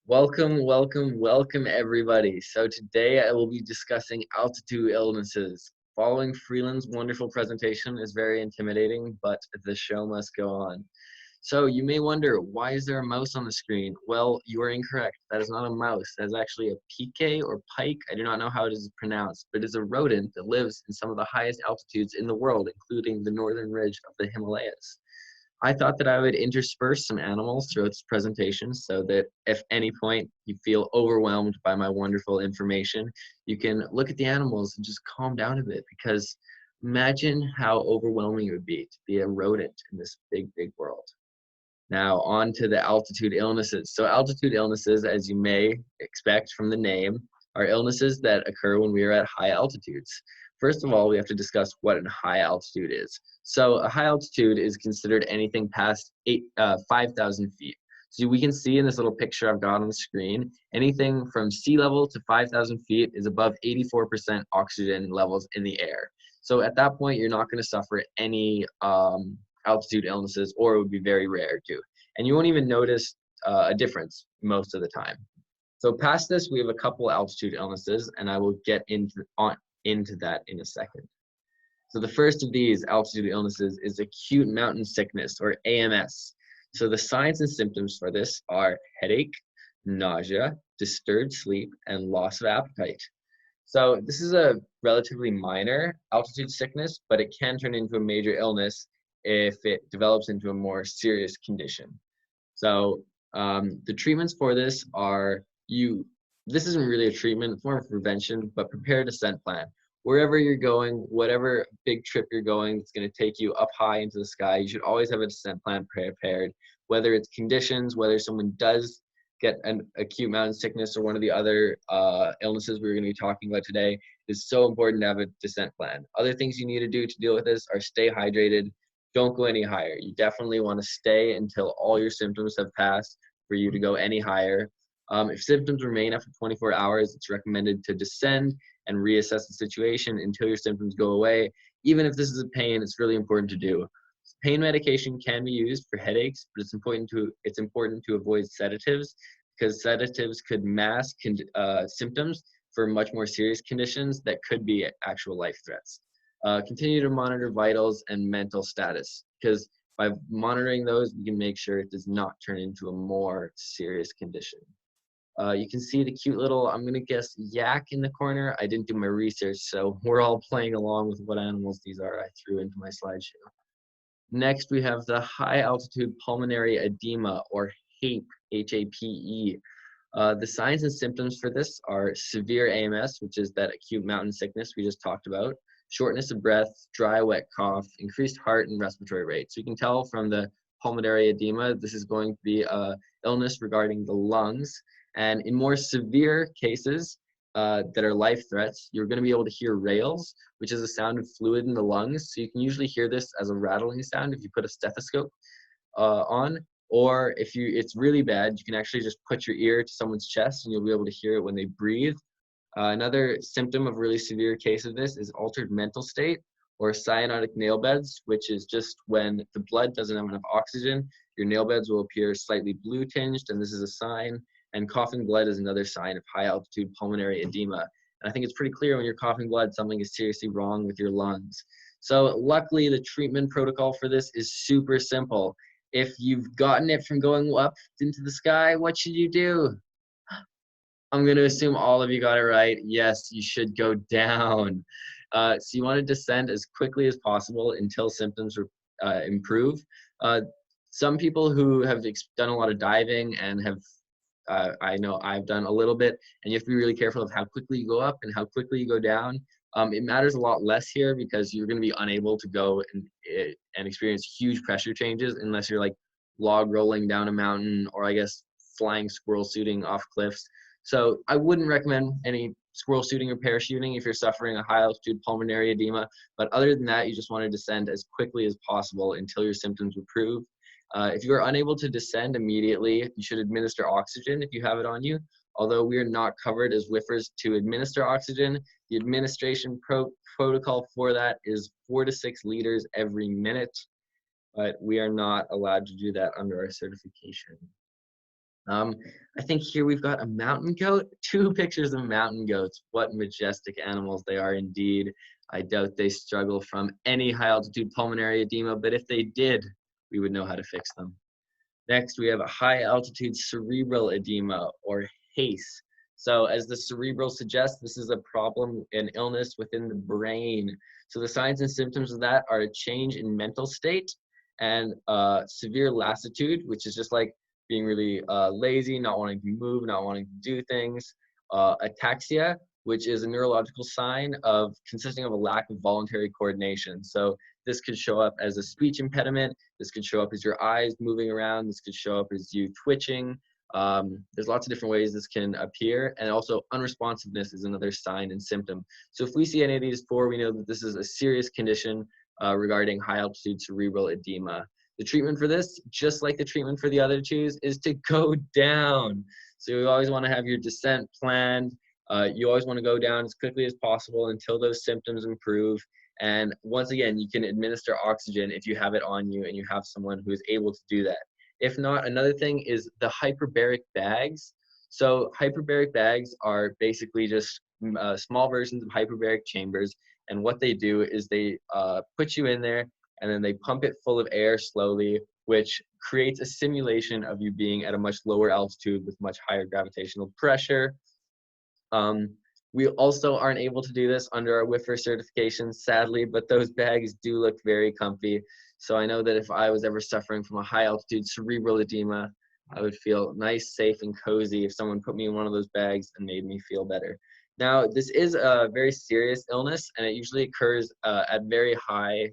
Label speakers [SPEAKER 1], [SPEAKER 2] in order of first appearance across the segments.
[SPEAKER 1] Welcome everybody. So today I will be discussing altitude illnesses. Following Freeland's wonderful presentation is very intimidating, but the show must go on. So you may wonder, why is there a mouse on the screen? Well, you are incorrect. That is not a mouse. That is actually a pike or pike. I do not know how it is pronounced, but it is a rodent that lives in some of the highest altitudes in the world, including the northern ridge of the Himalayas. I thought that I would intersperse some animals throughout this presentation so that if any point you feel overwhelmed by my wonderful information, you can look at the animals and just calm down a bit, because imagine how overwhelming it would be to be a rodent in this big world. Now, on to the altitude illnesses. So altitude illnesses, as you may expect from the name, are illnesses that occur when we are at high altitudes. First of all, we have to discuss what a high altitude is. So a high altitude is considered anything past 5,000 feet. So we can see in this little picture I've got on the screen, anything from sea level to 5,000 feet is above 84% oxygen levels in the air. So at that point, you're not going to suffer any altitude illnesses, or it would be very rare too. And you won't even notice a difference most of the time. So past this, we have a couple altitude illnesses, and I will get into that in a second. So the first of these altitude illnesses is acute mountain sickness, or AMS. So the signs and symptoms for this are headache, nausea, disturbed sleep, and loss of appetite. So this is a relatively minor altitude sickness, but it can turn into a major illness if it develops into a more serious condition. So the treatments for this are this isn't really a treatment, it's more of a prevention, but prepare a descent plan. Wherever you're going, whatever big trip you're going, it's going to take you up high into the sky. You should always have a descent plan prepared, whether it's conditions, whether someone does get an acute mountain sickness or one of the other illnesses we're going to be talking about today. It's so important to have a descent plan. Other things you need to do to deal with this are stay hydrated. Don't go any higher. You definitely want to stay until all your symptoms have passed for you to go any higher. If symptoms remain after 24 hours, it's recommended to descend and reassess the situation until your symptoms go away. Even if this is a pain, it's really important to do. Pain medication can be used for headaches, but it's important to avoid sedatives, because sedatives could mask symptoms for much more serious conditions that could be actual life threats. Continue to monitor vitals and mental status, because by monitoring those, we can make sure it does not turn into a more serious condition. You can see the cute little, I'm going to guess, yak in the corner. I didn't do my research, so we're all playing along with what animals these are I threw into my slideshow. Next, we have the high altitude pulmonary edema, or HAPE, H-A-P-E. The signs and symptoms for this are severe AMS, which is that acute mountain sickness we just talked about, shortness of breath, dry, wet cough, increased heart and respiratory rate. So you can tell from the pulmonary edema, this is going to be an illness regarding the lungs. And in more severe cases that are life threats, you're going to be able to hear rales, which is a sound of fluid in the lungs. So you can usually hear this as a rattling sound if you put a stethoscope on. Or if it's really bad, you can actually just put your ear to someone's chest and you'll be able to hear it when they breathe. Another symptom of really severe case of this is altered mental state, or cyanotic nail beds, which is just when the blood doesn't have enough oxygen, your nail beds will appear slightly blue tinged, and this is a sign. And coughing blood is another sign of high altitude pulmonary edema. And I think it's pretty clear when you're coughing blood, something is seriously wrong with your lungs. So luckily, the treatment protocol for this is super simple. If you've gotten it from going up into the sky, what should you do? I'm going to assume all of you got it right. Yes, you should go down. So you want to descend as quickly as possible until symptoms improve. Some people who have done a lot of diving and have, I know I've done a little bit, and you have to be really careful of how quickly you go up and how quickly you go down. It matters a lot less here because you're going to be unable to go and experience huge pressure changes unless you're like log rolling down a mountain, or I guess flying squirrel shooting off cliffs. So I wouldn't recommend any squirrel shooting or parachuting if you're suffering a high altitude pulmonary edema. But other than that, you just want to descend as quickly as possible until your symptoms improve. If you are unable to descend immediately, you should administer oxygen if you have it on you. Although we are not covered as whiffers to administer oxygen, the administration protocol for that is 4 to 6 liters every minute, but we are not allowed to do that under our certification. Um, I think here we've got a mountain goat, two pictures of mountain goats. What majestic animals they are indeed. I doubt they struggle from any high altitude pulmonary edema, but if they did, we would know how to fix them. Next, we have a high altitude cerebral edema, or HACE. So as the cerebral suggests, this is a problem, an illness within the brain. So the signs and symptoms of that are a change in mental state and severe lassitude, which is just like being really lazy, not wanting to move, not wanting to do things. Ataxia, which is a neurological sign of consisting of a lack of voluntary coordination. So this could show up as a speech impediment. This could show up as your eyes moving around. This could show up as you twitching. There's lots of different ways this can appear. And also unresponsiveness is another sign and symptom. So if we see any of these four, we know that this is a serious condition regarding high altitude cerebral edema. The treatment for this, just like the treatment for the other two, is to go down. So you always want to have your descent planned. You always want to go down as quickly as possible until those symptoms improve. And once again, you can administer oxygen if you have it on you and you have someone who is able to do that. If not, another thing is the hyperbaric bags. So hyperbaric bags are basically just small versions of hyperbaric chambers. And what they do is they put you in there and then they pump it full of air slowly, which creates a simulation of you being at a much lower altitude with much higher gravitational pressure. We also aren't able to do this under our WIFR certification, sadly, but those bags do look very comfy. So I know that if I was ever suffering from a high altitude cerebral edema, I would feel nice, safe, and cozy if someone put me in one of those bags and made me feel better. Now, this is a very serious illness, and it usually occurs at very high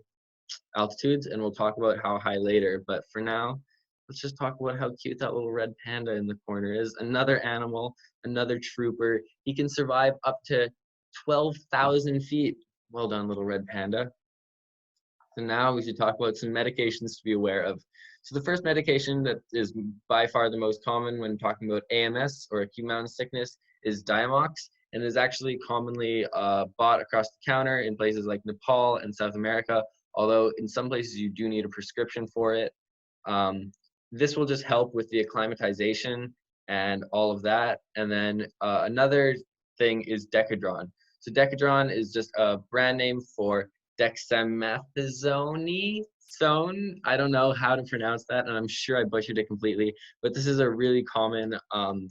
[SPEAKER 1] altitudes, and we'll talk about how high later. But for now, let's just talk about how cute that little red panda in the corner is. Another animal, another trooper. He can survive up to 12,000 feet. Well done, little red panda. So now we should talk about some medications to be aware of. So the first medication that is by far the most common when talking about AMS, or acute mountain sickness, is Diamox, and is actually commonly bought across the counter in places like Nepal and South America, although in some places you do need a prescription for it. This will just help with the acclimatization and all of that. And then another thing is Decadron. So Decadron is just a brand name for dexamethasone. I don't know how to pronounce that, and I'm sure I butchered it completely. But this is a really common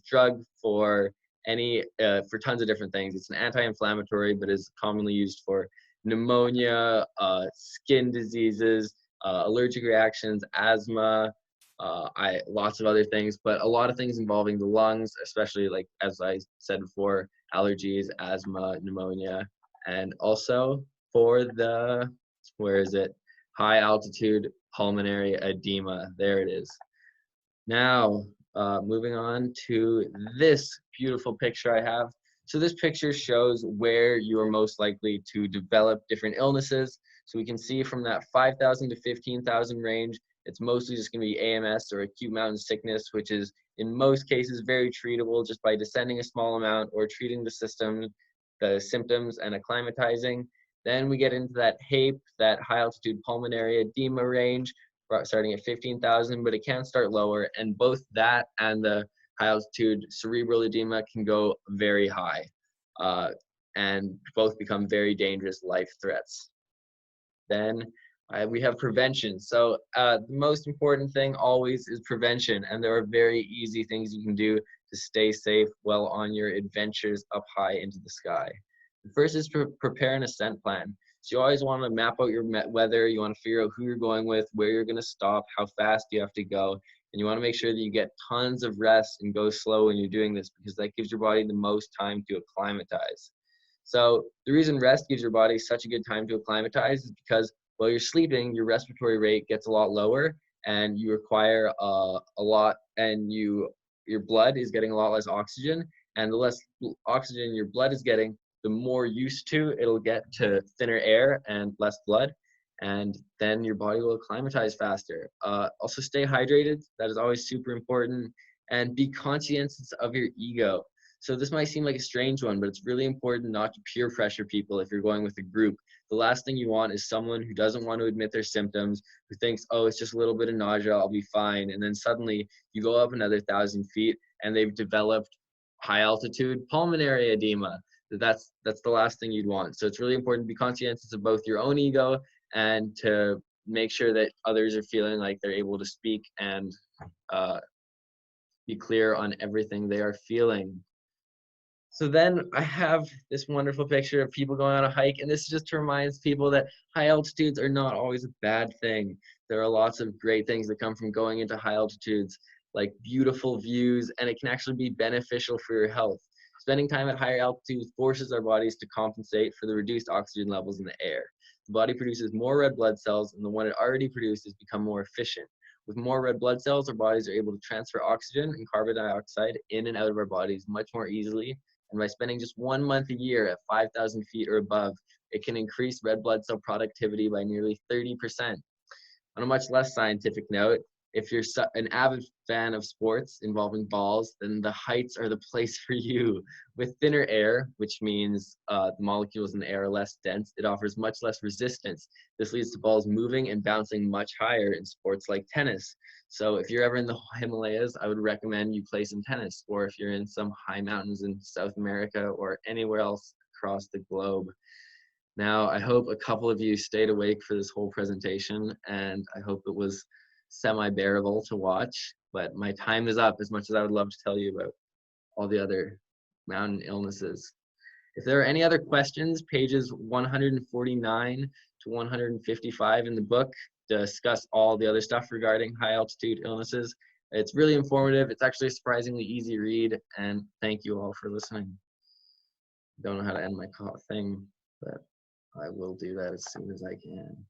[SPEAKER 1] drug for for tons of different things. It's an anti-inflammatory, but is commonly used for pneumonia, skin diseases, allergic reactions, asthma, lots of other things, but a lot of things involving the lungs, especially like as I said before, allergies, asthma, pneumonia, and also for the where is it? High altitude pulmonary edema. There it is. Now, moving on to this beautiful picture I have. So this picture shows where you are most likely to develop different illnesses. So we can see from that 5,000 to 15,000 range, it's mostly just going to be AMS, or acute mountain sickness, which is in most cases very treatable just by descending a small amount or treating the symptoms and acclimatizing. Then we get into that HAPE, that high altitude pulmonary edema range, starting at 15,000, but it can start lower, and both that and the high altitude cerebral edema can go very high, and both become very dangerous life threats. Then we have prevention. So the most important thing always is prevention, and there are very easy things you can do to stay safe while on your adventures up high into the sky. The first is to prepare an ascent plan. So you always want to map out your weather. You want to figure out who you're going with, where you're going to stop, how fast you have to go. And you want to make sure that you get tons of rest and go slow when you're doing this, because that gives your body the most time to acclimatize. So the reason rest gives your body such a good time to acclimatize is because while you're sleeping, your respiratory rate gets a lot lower, and you require a lot, and your blood is getting a lot less oxygen, and the less oxygen your blood is getting, the more used to it'll get to thinner air and less blood, and then your body will acclimatize faster. Also stay hydrated. That is always super important, and be conscientious of your ego. So this might seem like a strange one, but it's really important not to peer pressure people if you're going with a group. The last thing you want is someone who doesn't want to admit their symptoms, who thinks, oh, it's just a little bit of nausea, I'll be fine. And then suddenly you go up another 1,000 feet and they've developed high altitude pulmonary edema. That's the last thing you'd want. So it's really important to be conscientious of both your own ego and to make sure that others are feeling like they're able to speak and uh, be clear on everything they are feeling. So then I have this wonderful picture of people going on a hike, and this just reminds people that high altitudes are not always a bad thing. There are lots of great things that come from going into high altitudes, like beautiful views, and it can actually be beneficial for your health. Spending time at higher altitudes forces our bodies to compensate for the reduced oxygen levels in the air. The body produces more red blood cells, and the one it already produces become more efficient. With more red blood cells, our bodies are able to transfer oxygen and carbon dioxide in and out of our bodies much more easily, and by spending just 1 month a year at 5,000 feet or above, it can increase red blood cell productivity by nearly 30%. On a much less scientific note, if you're an avid fan of sports involving balls, then the heights are the place for you. With thinner air, which means the molecules in the air are less dense, it offers much less resistance. This leads to balls moving and bouncing much higher in sports like tennis. So if you're ever in the Himalayas, I would recommend you play some tennis, or if you're in some high mountains in South America or anywhere else across the globe. Now, I hope a couple of you stayed awake for this whole presentation, and I hope it was semi-bearable to watch, but my time is up as much as I would love to tell you about all the other mountain illnesses. If there are any other questions, pages 149 to 155 in the book discuss all the other stuff regarding high altitude illnesses. It's really informative. It's actually a surprisingly easy read, and thank you all for listening. Don't know how to end my thing, but I will do that as soon as I can.